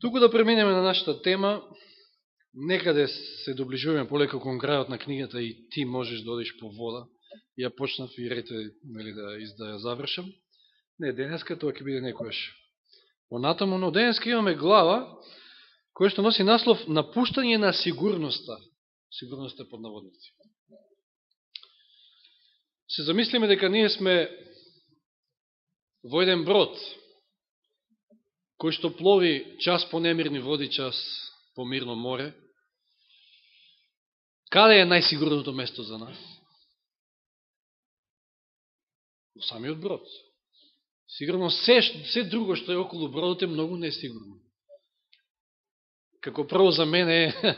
Туку да преминеме на нашата тема, некаде се доближуваме полека кон крајот на книгата и ти можеш да одиш по вода. Ја почнав и рете да ја завршам. Не денеска, тоа ќе биде некојаш понатаму, но денеска имаме глава која што носи наслов Напуштање на сигурноста. Сигурноста под наводници. Се замислиме дека ние сме во еден брод кој што плови час по немирни води, час по мирно море. Каде е најсигурното место за нас? Во самиот брод. Сигурно се друго што е околу бродот е многу несигурно. Како прво за мене е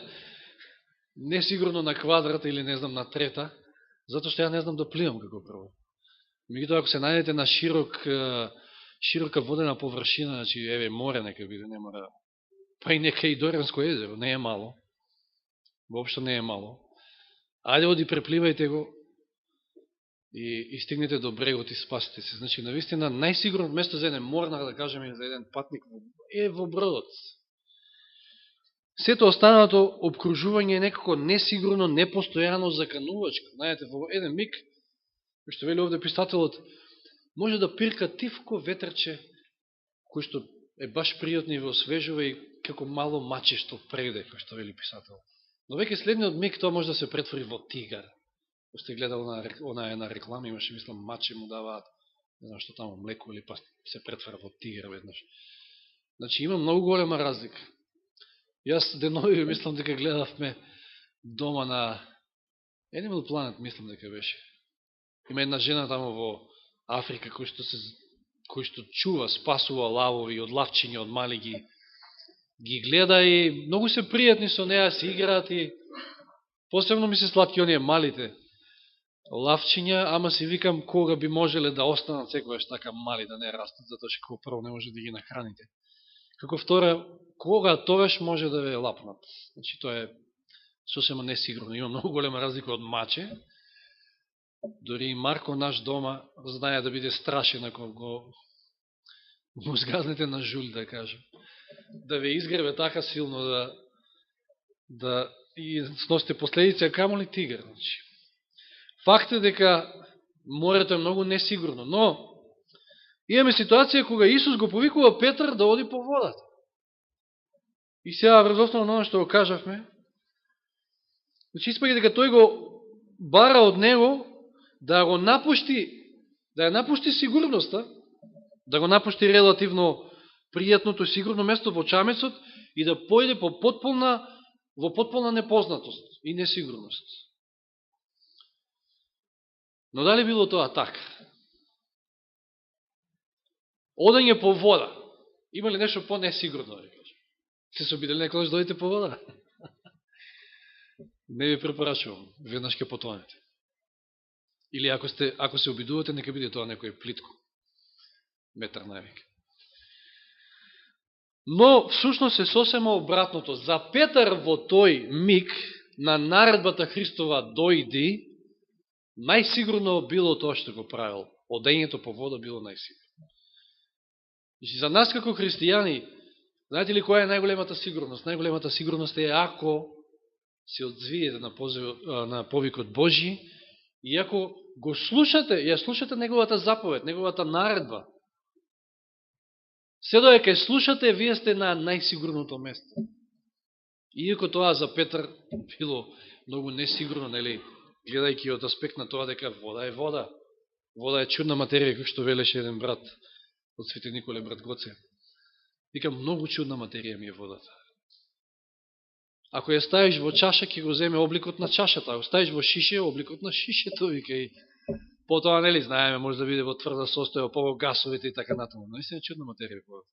несигурно на квадрата или не знам на трета, затоа што ја не знам да пливам како прво. Меѓутоа ако се најдете на широка водена површина, значи еве море нека биде, не мора, па и нека и Доренско езеро, не е мало. Воопшто не е мало. Ајде оди препливајте го и стигнете до брегот и спасите се. Значи, навистина, најсигурно место за еден морнар, да кажеме, за еден патник е во бродот. Сето останато обкружување е некако несигурно, непостојано, заканувачко. Знаете, во еден миг, што вели овде писателот, може да пирка тивко ветрче, кој што е баш пријатно и во освежува и како мало маче што преде, кој што вели писател. Но веќе следниот миг тоа може да се претвори во тигар. Ко сте гледал она една реклама, имаше, мислам, маче му даваат, не знам што тамо, млеко или па се претвара во тигар веднаш. Значи има многу голема разлика. Јас денови мислам дека гледавме дома на Animal Planet, мислам дека беше. Има една жена тамо во Африка кој што чува, спасува лавови од лавчиња, од мали ги гледа и многу се пријатни со неа, се играат и посебно ми се сладки оние малите лавчиња, ама си викам кога би можеле да останат секојаш така мали, да не растат, затоа што како прво не може да ги нахраните. Како втора, кога тогаш може да ве лапнат. Значи тоа е сосема несигурно. Има многу голема разлика од маче. Дори и Марко наш дома знае да биде страшен ако го згазнете на жуль, да кажем. Да ве изгребе така силно да и сносите последици, а камо ли тигар. Значи. Факт е дека морето е многу несигурно, но имаме ситуација кога Исус го повикува Петар да оди по водата. И сега врз основа на оно што го кажавме, значи испаѓа дека тој го бара од него да го напушти, да ја напушти сигурноста, да го напушти релативно пријатното сигурно место во чамецот и да појде во потполна непознатост и несигурност. Но дали било тоа така? Одење по вода. Има ли нешто по-несигурно, да кажем? Се се обидели некогаш да одите по вода? Не ви препорачувам. Веднаш ќе потонете. Или ако се обидувате, нека биде тоа некој плитко. Метар навеќе. Но, всушност е сосема обратното. За Петар во тој миг на наредбата Христова дојди, најсигурно било тоа што го правил. Одењето по вода било најсигурно. Значи, за нас како христијани, знаете ли која е најголемата сигурност? Најголемата сигурност е ако се одзвиете на повикот Божи и ако го слушате, ја слушате неговата заповед, неговата наредба. Се додека слушате, вие сте на најсигурното место. Иако тоа за Петар било многу несигурно, нели, гледајќи од аспект на тоа дека вода е вода. Вода е чудна материја, како што велеше еден брат од Свети Николе, брат Гоце. Вика, многу чудна материја ми е водата. Ако ја ставиш во чаша, ќе го земе обликот на чашата. Ако ставиш во шише, обликот на шишето, вика, и потоа, нели, знаеме, може да биде во тврда состојба, по гасовите и така натаму. Наистина е чудна материја водата.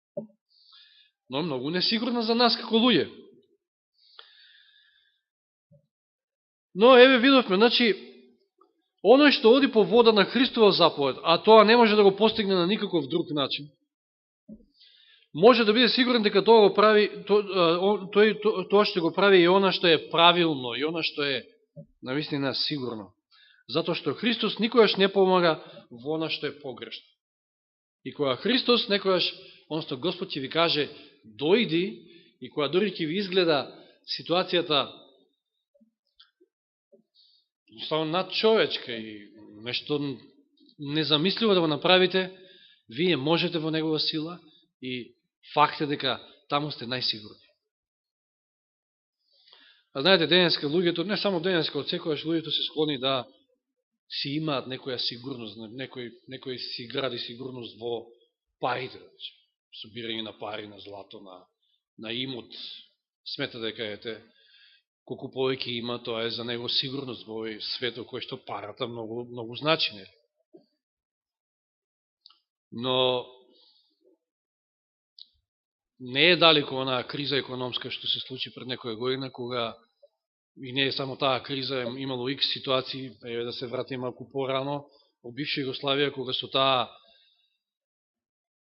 Но многу несигурна за нас како луѓе. Но, еве, видовме, значи, оној што оди по вода на Христова заповед, а тоа не може да го постигне на никаков друг начин, може да биде сигурен дека тоа го прави, тоа што го прави и она што е правилно, и она што е навистина сигурно. Затоа што Христос никогаш не помага во она што е погрешно. И кога Христос некогаш, одnosno Господ ќе ви каже, дојди и кога дори ќе ви изгледа ситуацијата само надчовечка и нешто незамисливо да го направите, вие можете во негова сила и факт е дека таму сте најсигурни. А знаете, денеска луѓето, не само денеска, од секојаш луѓето се склони да си имаат некоја сигурност, некој си гради сигурност во парите, собирање на пари, на злато, на имот. Смета дека колку повеќе има, тоа е за него сигурност во овој свет во кој што парата многу значи. Но не е далеко онаа криза економска што се случи пред некоја година, кога и не е само таа криза, имало икс ситуации, да се вратим малку порано, во бивша Југославија, кога со таа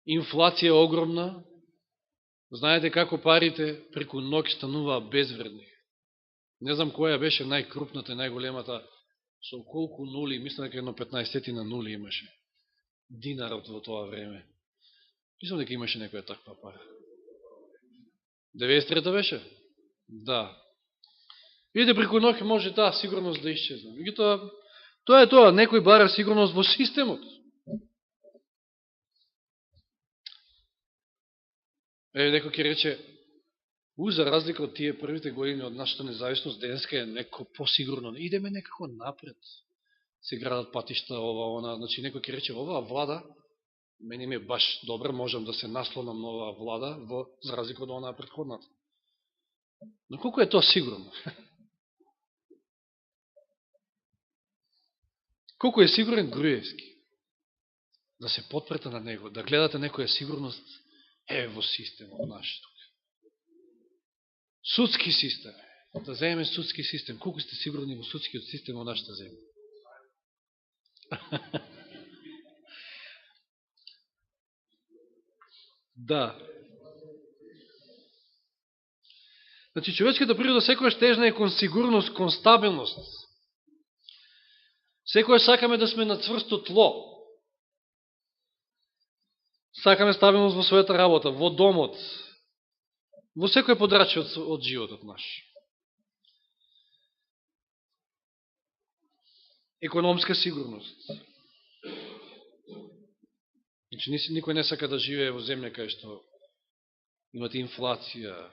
инфлација огромна, знаете како парите преку ноќ стануваа безвредни. Не знам која беше најкрупната, најголемата, со колку нули, мислам дека едно 15 на нули имаше динарот во тоа време. Мислам дека имаше некоја таква пара. 93-та беше? Да. Видите, преку ноќ може таа сигурност да исчезне. Меѓутоа, тоа е тоа, некој бара сигурност во системот. Некој ќе рече, за разлика од тие првите години од нашата независност, денеска е некако посигурно. Идеме некако напред. Се градат патишта, ова, она. Значи, некој ќе рече, оваа влада, мене ми е баш добра, можам да се наслонам на оваа влада, за разлика од онаа претходната. Но колко е тоа сигурно? Колко е сигурен Груевски? Да се потпрете на него, да гледате некоја сигурност во системот наш тук. Судски систем. Да земеме судски систем. Колко сте сигурни во судскиот систем во нашата земја? Да. Значи, човечката природа секојаш тежна е кон сигурност, кон стабилност. Секојаш сакаме да сме на цврсто тло. Сакаме стабилност во својата работа, во домот, во секој подрачје од животот наш. Економска сигурност. Значи, никој не сака да живее во земја кај што имате инфлација,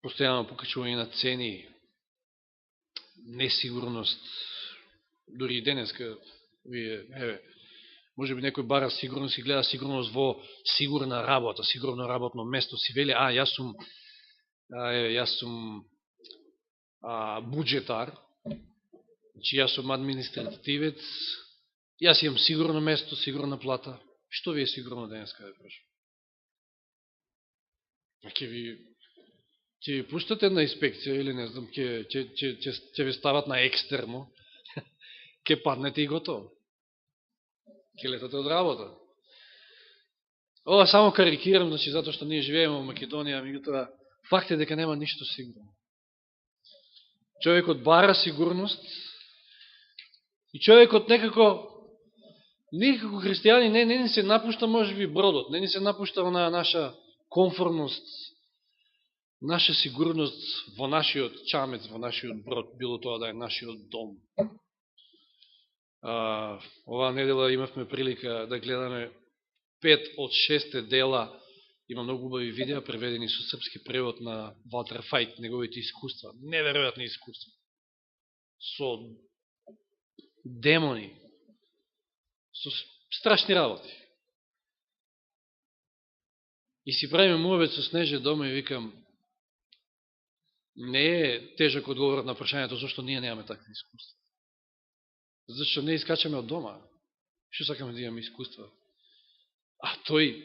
постојано покачување на цени, несигурност. Дори и денеска, може би некој бара сигурност и гледа сигурност во сигурна работа, сигурно работно место. Си вели, јас сум буџетар, значи јас сум административец, јас имам сигурно место, сигурна плата. Што ви е сигурно денеска, да прашам? Ќе ви пуштат една инспекција или не знам, ќе ви стават на екстерно, ќе паднете и готово. Ќе летате од работа. Ова само карикирам, значи, затоа што ние живееме во Македонија, меѓутоа факт е дека нема ништо сигурно. Човекот бара сигурност и човекот некако христијани не ни се напушта можеби бродот, не ни се напушта на наша комфортност, наша сигурност во нашиот чамец, во нашиот брод, било тоа да е нашиот дом. Оваа недела имавме прилика да гледаме 5 од 6 дела, има многу убави видеа, преведени со српски превод на Валтер Фајт, неговите искуства, неверојатни искуства, со демони, со страшни работи. И си правиме муабет со Снеже дома и викам, не е тежак одговорот на прашањето зашто ние немаме такви искуства. Зашто не искачаме од дома. Што сакаме да имаме искуства? А тој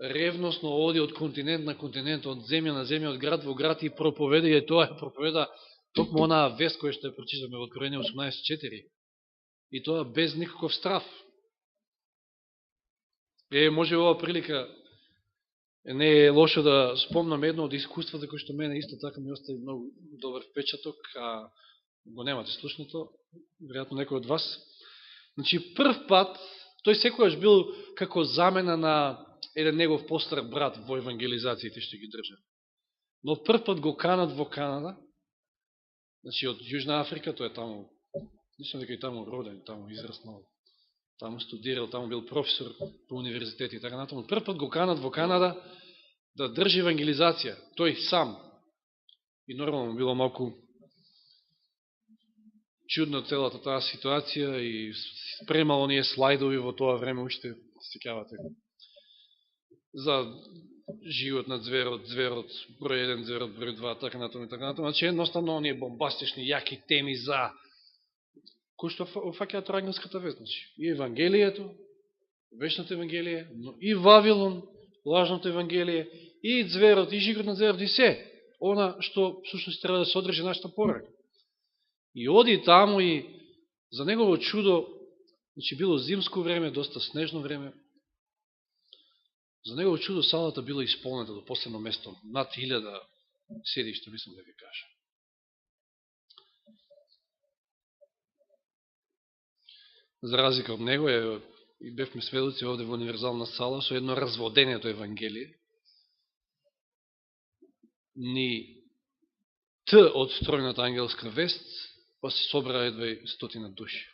ревносно оди од континент на континент, од земја на земја, од град во град и проповеда, и тоа проповеда токму онаа вест која што ја прочитаме во Откровение 18.4. И тоа без никаков страв. Може ова прилика не е лошо да спомнам едно од искуствата кој што мене исто така ми остави многу добар впечаток, а го немате слушнато, веројатно некој од вас. Значи, прв пат, тој секојаш бил како замена на еден негов постар брат во евангелизациите што ги држа. Но прв пат го канат во Канада, значи од Јужна Африка, тој е таму, мислам дека и таму роден, таму израснал, таму студирал, таму бил професор по универзитети и така натаму. Прв пат го канат во Канада да држи евангелизација, тој сам. И нормално било малку чудно целата таа ситуација и спремал оние слайдови во тоа време, уште сеќавате за живот на зверот, број 1, зверот, број 2, така натаму и така натаму. Значи, едноставно, оние бомбастични, јаки теми за кои што фаќаат ангелската вест. Значи, и Евангелието, вечното Евангелие, но и Вавилон, лажното Евангелие, и зверот, и жигот на зверот, и се. Она што всушност треба да се одржи нашата порака. И оди таму и за негово чудо, значи било зимско време, доста снежно време, за негово чудо салата била исполнета до последно место, над 1000 седишта, мислам да ви кажа. За разлика од него, и бевме сведоци овде во универзална сала, со едно разводението Евангелие, ни Т од стројната ангелска вест, па се собра едва 100 души.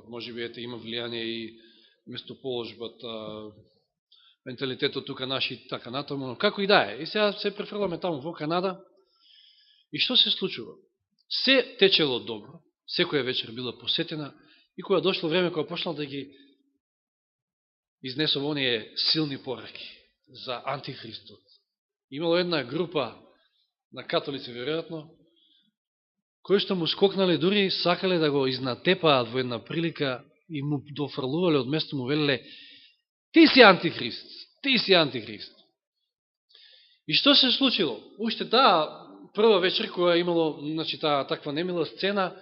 Може би има влијание и местоположбата, менталитетот тука наши така натаму, но како и да е. И сега се префрламе таму во Канада. И што се случува? Се течело добро, секоја вечер била посетена, и кога дошло време, кога почнал да ги изнесува оние силни пораки за антихристот. Имало една група на католици, веројатно, кои што му скокнале, дури сакале да го изнатепаат во една прилика и му дофрлувале од место, му велеле: ти си антихрист, ти си антихрист. И што се случило? Уште таа прва вечер, која имало, значи, таа таква немила сцена,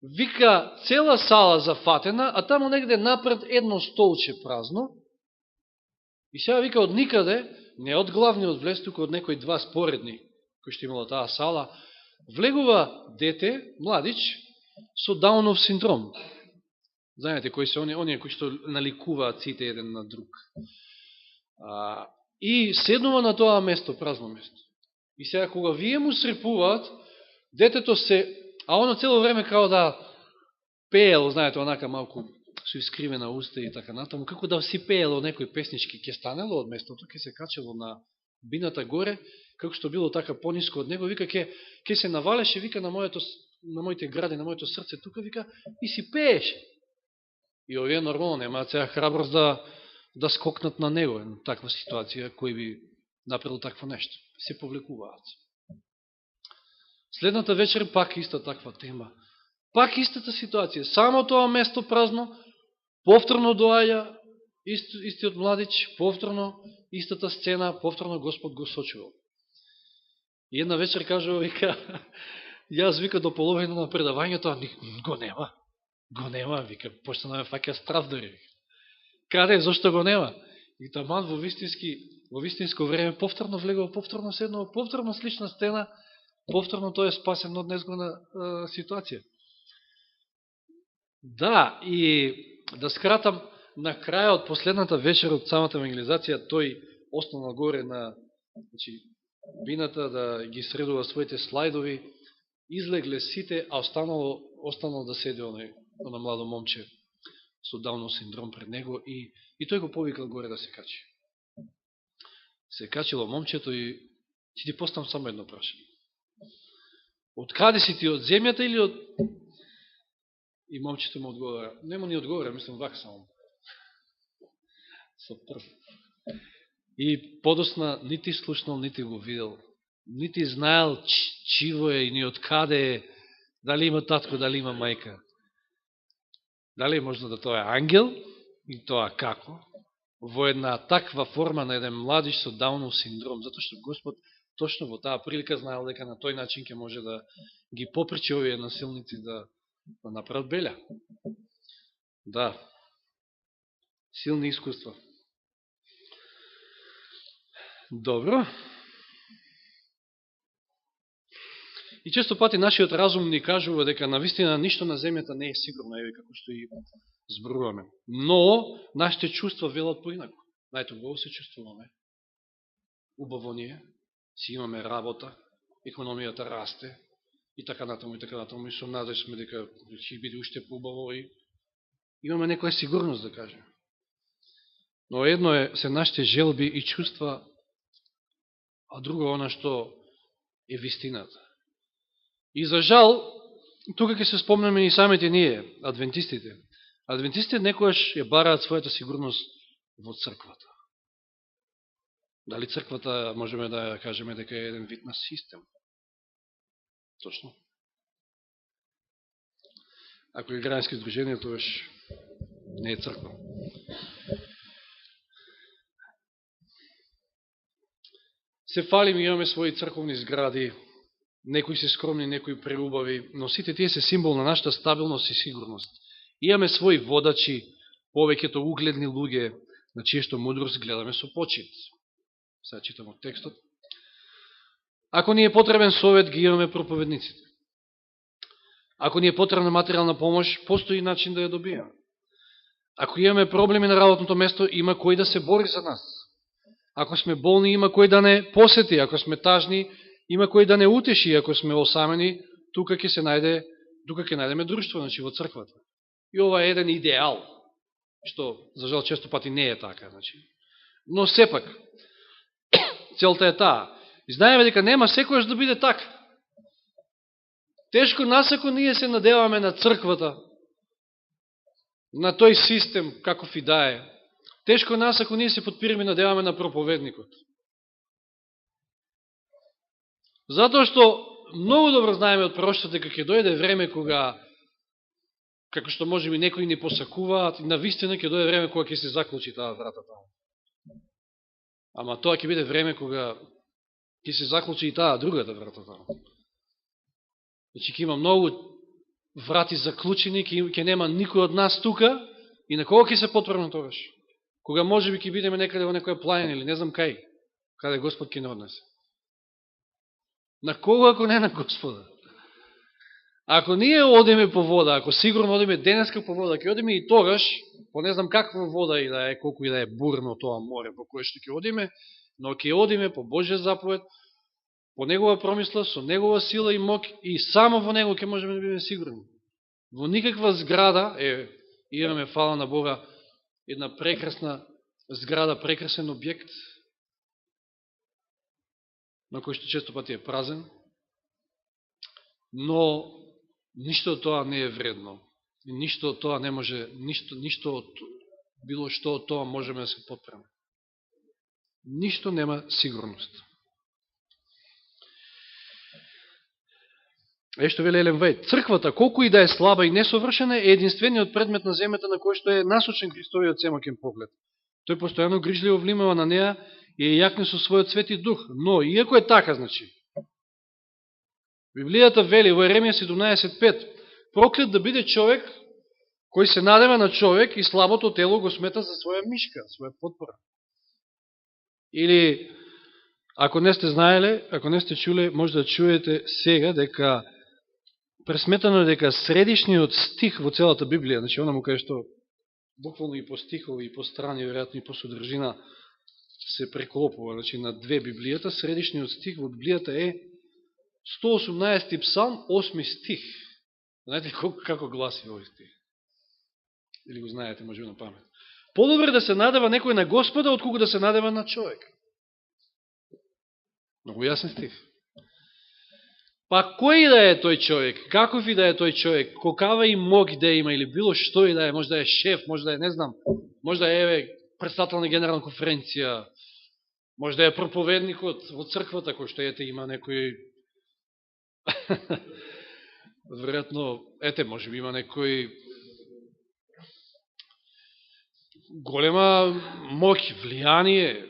вика цела сала зафатена, а таму негде напред едно столче празно, и сега вика од никаде, не од главниот влез, туку од некои два споредни, кои што имало таа сала, влегува дете, младич, со Даунов синдром. Знаете, кои се оние кои што наликуваат сите еден на друг. И седнува на тоа место, празно место. И сега кога вие му срепуваат, детето се, а оно цело време као да пеело, знаете, онака малку со искривена уста и така натаму, како да си пеело некој песнички, ке станело од местото, ке се качело на бината горе, како што било така пониско од него, вика, ке се навалеше, вика, на моите гради, на моето срце, тука, вика, и си пееше. И овие нормално немаат сега храброст да скокнат на него, на таква ситуација, кој би направил такво нешто. Се повлекуваат. Следната вечер пак иста таква тема. Пак истата ситуација. Само тоа место празно, повторно доаѓа истиот младич, повторно истата сцена, повторно Господ го сочувал. И една вечер кажува, вика, јас, вика, до половина на предавањето, го нема, вика, почна да ме фаќа страв дори. Каде, зашто го нема? И таман во вистинско време повторно влегува, повторно седнува, повторно слична сцена, повторно тој е спасен од незгодна ситуација. Да, и да скратам, на крајот, последната вечер од самата евангелизација, тој останал горе на бината да ги средува своите слайдови, излегле сите, а останало да седи на младо момче со Даунов синдром пред него и тој го повикал горе да се качи. Се качило момчето и ти поставам само едно прашање. Од каде си ти, од земјата или од... И момчето му одговора. Нема ни одговора, мислам вака само. Со прв. И подосна нити слушнал, нити го видел. Нити знаел чиво е и ни од каде е. Дали има татко, дали има мајка. Дали е можно да тоа е ангел и тоа како? Во една таква форма на еден младиш со Даунов синдром, затоа што Господ точно во таа прилика знаел дека на тој начин ќе може да ги попречи овие насилници да направат белја. Да. Силни искуства. Добро. И често пати нашиот разум ни кажува дека навистина ништо на земјата не е сигурно, еве како што и зборуваме. Но нашите чувства велат поинако. Знаете, убаво се чувствуваме. Убаво ние, си имаме работа, економијата расте и така натаму и така натаму. И со надеж сме дека ќе биде уште поубаво и имаме некоја сигурност, да кажем. Но едно се нашите желби и чувства, а друго она што е вистината. И за жал, тука ќе се спомнеме и самите ние, адвентистите. Адвентистите некојаш ја бараат својата сигурност во црквата. Дали црквата можеме да кажеме дека е еден вид на систем? Точно. Ако е граѓански здружение, тоа не е црква. Се фалим, имаме своји црковни згради, некои се скромни, некои преубави, но сите тие се символ на нашата стабилност и сигурност. Имаме своји водачи, повеќето угледни луѓе, на чијешто мудрост гледаме со почит. Сега читам од текстот. Ако ни е потребен совет, ги имаме проповедниците. Ако ни е потребна материјална помош, постои начин да ја добиеме. Ако имаме проблеми на работното место, има кој да се бори за нас. Ако сме болни, има кој да не посети. Ако сме тажни, има кој да не утеши. Ако сме осамени, тука ќе најдеме друштво, значи во црквата. И ова е еден идеал, што, за жал, често пати не е така. Значи. Но сепак, целта е таа. И знаеме дека нема секојаш да биде така. Тешко нас ако ние се надеваме на црквата, на тој систем, каков и да е. Тешко нас ако ние се подпираме и надеваме на проповедникот. Затоа што многу добро знаеме од пророштвото дека ќе дојде време кога, како што може би некои ни посакуваат, навистина ќе дојде време кога ќе се заклучи таа врата таму. Ама тоа ќе биде време кога ќе се заклучи и таа другата врата таму. Значи ќе има многу врати заклучени, ќе нема никој од нас тука и на кого ќе се потврна тогаш? Кога може би ќе бидеме некаде во некоја планина или не знам кај, каде Господ ќе не однесе. На кого ако не на Господа? Ако ние одиме по вода, ако сигурно одиме денеска по вода, ќе одиме и тогаш, по не знам каква вода и да е, колку и да е бурно тоа море по кое што ќе одиме, но ќе одиме по Божја заповед, по Негова промисла, со Негова сила и мок и само во Него ќе можеме да бидеме сигурни. Во никаква зграда, имаме, фала на Бога, една прекрасна зграда, прекрасен објект, на кој што често пати е празен, но ништо од тоа не е вредно. Ништо од тоа не може, ништо од било што од тоа можеме да се потпреме. Ништо нема сигурност. Што вели Елен Вајд, црквата, колку и да е слаба и несовршена, е единствениот предмет на земјата на кој што е насочен Христовиот семокен поглед. Тој постојано грижливо внимава на неа и е јакне со својот свети дух. Но, иако е така, значи, Библијата вели во Еремија 17.5, проклет да биде човек кој се надева на човек и слабото тело го смета за своја мишка, своја потпора. Или, ако не сте знаеле, ако не сте чуле, може да чуете сега дека пресметано дека средишниот стих во целата Библија, значи она му каже што буквално и по стихови, и по страни, веројатно и по содржина се преклопува, значи на две Библијата, средишниот стих во Библијата е 118 псалм, 8 стих. Знаете како гласи овој стих? Или го знаете, може на памет. Подобре да се надева некој на Господа, отколку да се надева на човек. Многу јасен стих. Па кој да е тој човек, каков и да е тој човек, какава и мог да има, или било што и да е, може да е шеф, може да е, не знам, може да е председател на генерална конференција, може да е проповедникот во црквата, кој што има некој веројатно, може би има некој голема моќ, влијание,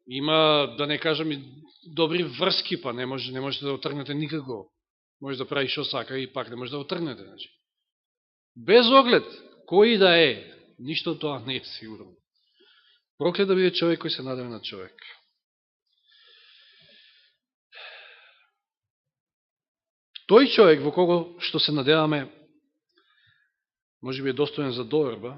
има, да не кажам, и добри врски, па не можете да отргнете никако. Може да прави шо сака и пак не може да отргнете. Значи. Без оглед, кој да е, ништо тоа не е сигурно. Проклет да биде човек кој се надева на човек. тој човек во кого што се надеваме, може би е достоен за доверба,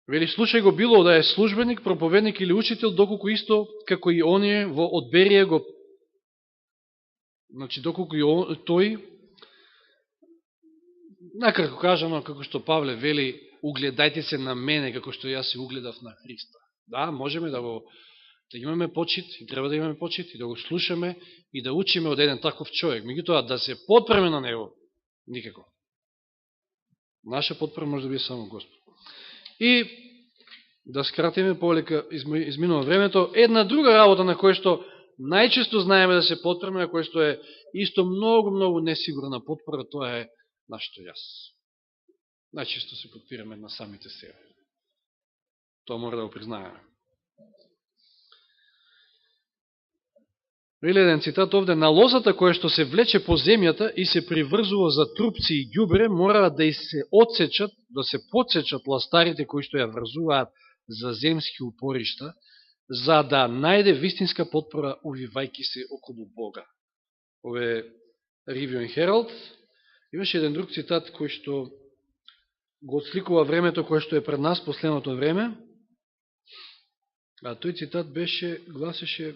вели, случај го било да е службеник, проповедник или учител, доколку исто како и оние во одберие го, значи доколку и тој, накратко кажано, како што Павле вели, угледајте се на мене, како што јас се угледав на Христа. Да, можеме да имаме почит, и треба да имаме почит, и да го слушаме, и да учиме од еден таков човек. Меѓутоа, да се подпреме на него, никако. Наша подпрема може да биде само Господ. И да скратиме повелика изминува времето, една друга работа на која што најчесто знаеме да се подпреме, на која што е исто многу несигурна подпора, тоа е нашето јас. Најчесто се подпираме на самите себе. Тоа мора да го признаеме. Или еден цитат овде: на лозата која што се влече по земјата и се приврзува за трупци и ѓубре, мора да и се отсечат, да се подсечат ластарите кои што ја врзуваат за земски упоришта, за да најде вистинска подпора увивајки се околу Бога. Ове Review and Herald. Имаше еден друг цитат кој што го отсликува времето кое што е пред нас, последното време. А тој цитат гласеше: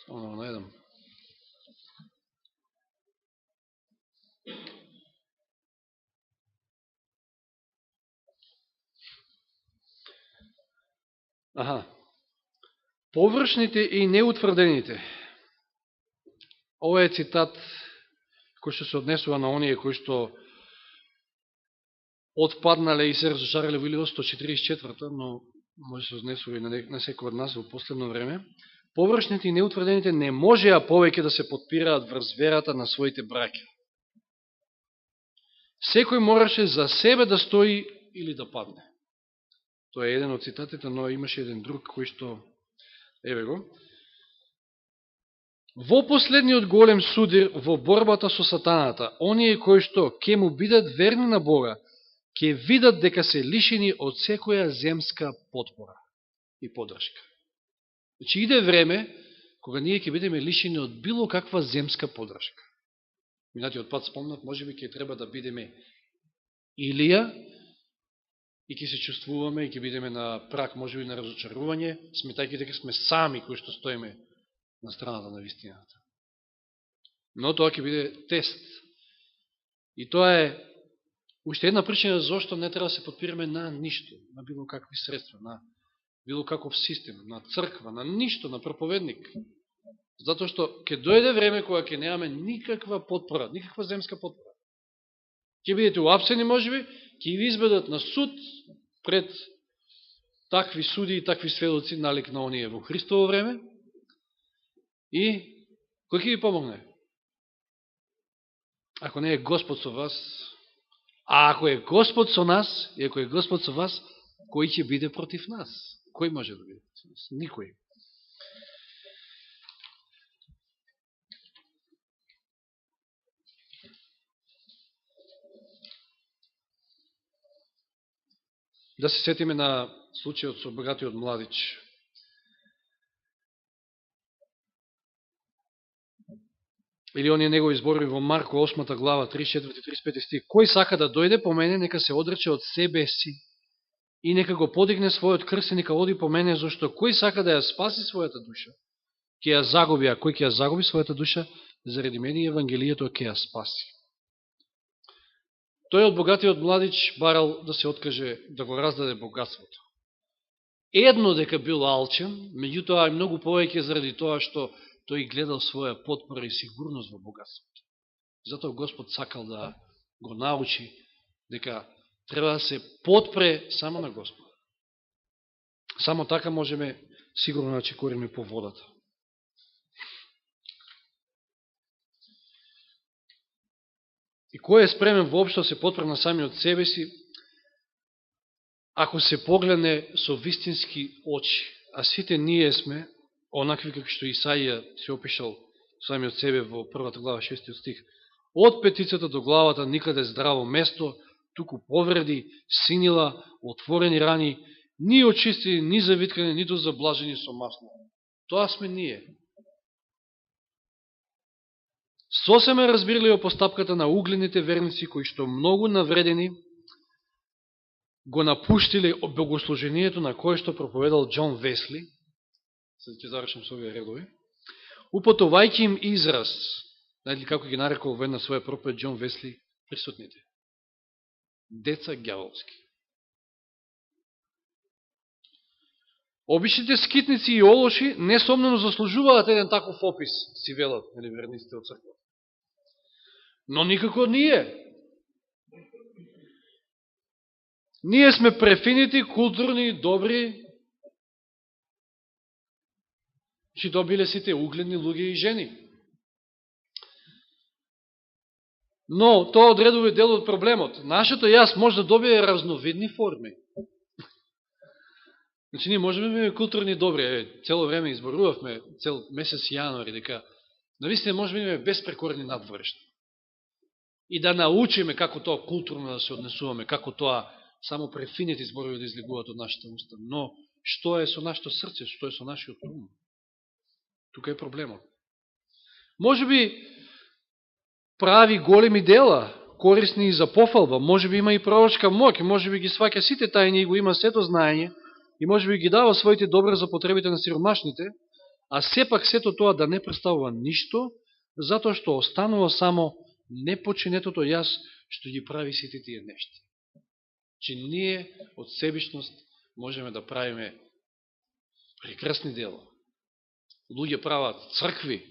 само најдам. Површните и неутврдените. Ова е цитат кој што се однесува на оние кои што отпаднале и се разочарале во 1144, но може да се однесува и на секој од нас во последно време. Површните и неутврдените не можеа повеќе да се подпираат врз верата на своите браќа. Секој мораше за себе да стои или да падне. Тоа е еден од цитатите, но имаше еден друг кој што, еве го: во последниот голем судир во борбата со сатаната, оние кои што ќе му бидат верни на Бога, ќе видат дека се лишени од секоја земска подпора и поддршка. Значи иде време кога ние ќе бидеме лишени од било каква земска поддршка. Минатиот пат спомнав, можеби ќе треба да бидеме Илија и ќе се чувствуваме и ќе бидеме на прак, можеби на разочарување, сметајќи дека сме сами кои што стоиме на страната на вистината. Но тоа ќе биде тест. И тоа е уште една причина зашто не треба да се подпираме на ништо, на било какви средства, на било каков систем, на црква, на ништо, на проповедник. Затоа што ќе дојде време кога ќе немаме никаква подпора, никаква земска подпора. Ќе бидете уапсени, можеби, ќе ви избедат на суд пред такви суди и такви сведоци, налик на оние во Христово време. И кој ќе ви помогне? Ако не е Господ со вас, а ако е Господ со нас, и ако е Господ со вас, кој ќе биде против нас? Кој може да биде против нас? Никој. Да се сетиме на случајот со богатиот младич. Или оние негови зборови во Марко 8 глава 34-35 стих. Кој сака да дојде по мене, нека се одрече од себе си и нека го подигне својот крст и нека оди по мене, зашто кој сака да ја спаси својата душа, ќе ја загуби, а кој ќе ја загуби својата душа, заради мене и Евангелието ќе ја спаси. Тој од богатиот младич барал да се откаже да го раздаде богатството. Едно дека бил алчен, меѓутоа е многу повеќе заради тоа што тој гледал своја подпора и сигурност во богатството. Затоа Господ сакал да го научи дека треба да се подпре само на Господ. Само така можеме сигурно да чекориме по водата. И кој е спремен воопшто да се подпре на самиот себе си, ако се погледне со вистински очи, а сите ние сме онакви како што Исаија се опишал самиот себе во 1 глава 6 стих. Од петицата до главата никаде здраво место, туку повреди, синила, отворени рани, ни очистени, ни завиткани, нито заблажени со масло. Тоа сме ние. Сосема разбирливо постапката на угледните верници, кои што многу навредени го напуштиле богослужението на кое што проповедал Џон Весли, сега ќе завршам со овие редови, употовајќи им израз, знаете како ги нарекол во една своја проповед Џон Весли, присутните. Деца ѓаволски. Обичните скитници и олоши несомнено заслужуваат еден таков опис, си велат, нели, верниците од црква. Но никако ние. Ние сме префинити, културни, добри, че добиле сите угледни луѓе и жени. Но тоа одредува дел од проблемот. Нашето јас може да добие разновидни форми. Значи, ние можеме да биме културни добри. Цело време изборувавме, цел месец јануари, дека навистина можеме да биме безпрекорни надворешни. И да научиме како тоа културно да се однесуваме, како тоа само префинети зборови да излегуваат од нашата уста. Но, што е со нашето срце, што е со нашиот ум? Тука е проблемот. Може би прави големи дела, корисни и за пофалба, може би има и пророчка моќ, може би ги сваќа сите тајни и го има сето знаење, и може би ги дава своите добра за потребите на сиромашните, а сепак сето тоа да не представува ништо, затоа што останува само непочинетото јас што ги прави сите тие нешта. Че ние од себичност можеме да правиме прекрасни дела. Луѓе прават цркви,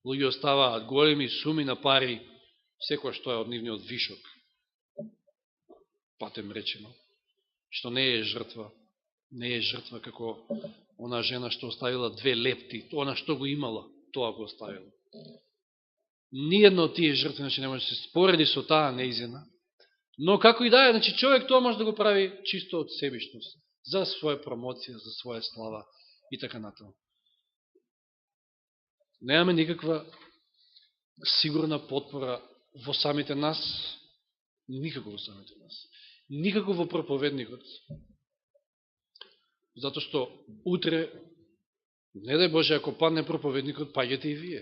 луѓе оставаат големи суми на пари, секоја што е од нивниот вишок, патем речено, што не е жртва. Не е жртва како она жена што оставила 2 лепти, она што го имала, тоа го оставила. Ниједно од тие жртви не може да се спореди со таа неизена, но како и да е, значи човек тоа може да го прави чисто од себичност, за своја промоција, за своја слава и така натаму. Немаме никаква сигурна потпора во самите нас, никако во самите нас, никако во проповедникот. Зато што утре, не дај Боже, ако падне проповедникот, паѓате и вие.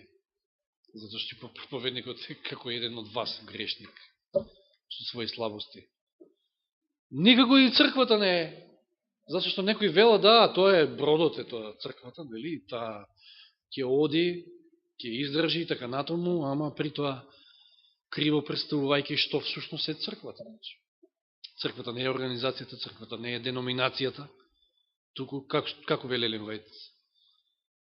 Зато што проповедникот е како еден од вас, грешник, со своји слабости. Никако и црквата не е. Зато што некој вела, да, тоа е бродот, е тоа црквата, дали, таа ќе оди, ќе издржи и така натаму, ама при тоа криво представувајќи што всушност е црквата. Црквата не е организацијата, црквата не е деноминацијата, туку, како вели Елен Вајт,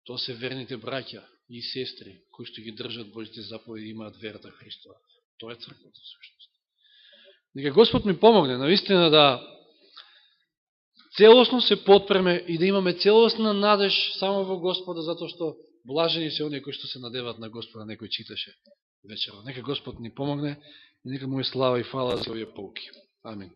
тоа се верните браќа и сестри, кои што ги држат Божите заповеди, имаат верата Христова. Тоа е црквата, всушност. Нека Господ ми помогне, наистина да целосно се подпреме и да имаме целосна надеж само во Господа, затоа што блажени се оние кои што се надеват на Господа, некој читаше вечерва. Нека Господ ни помогне и нека му е слава и фала за овие поуки. Амин.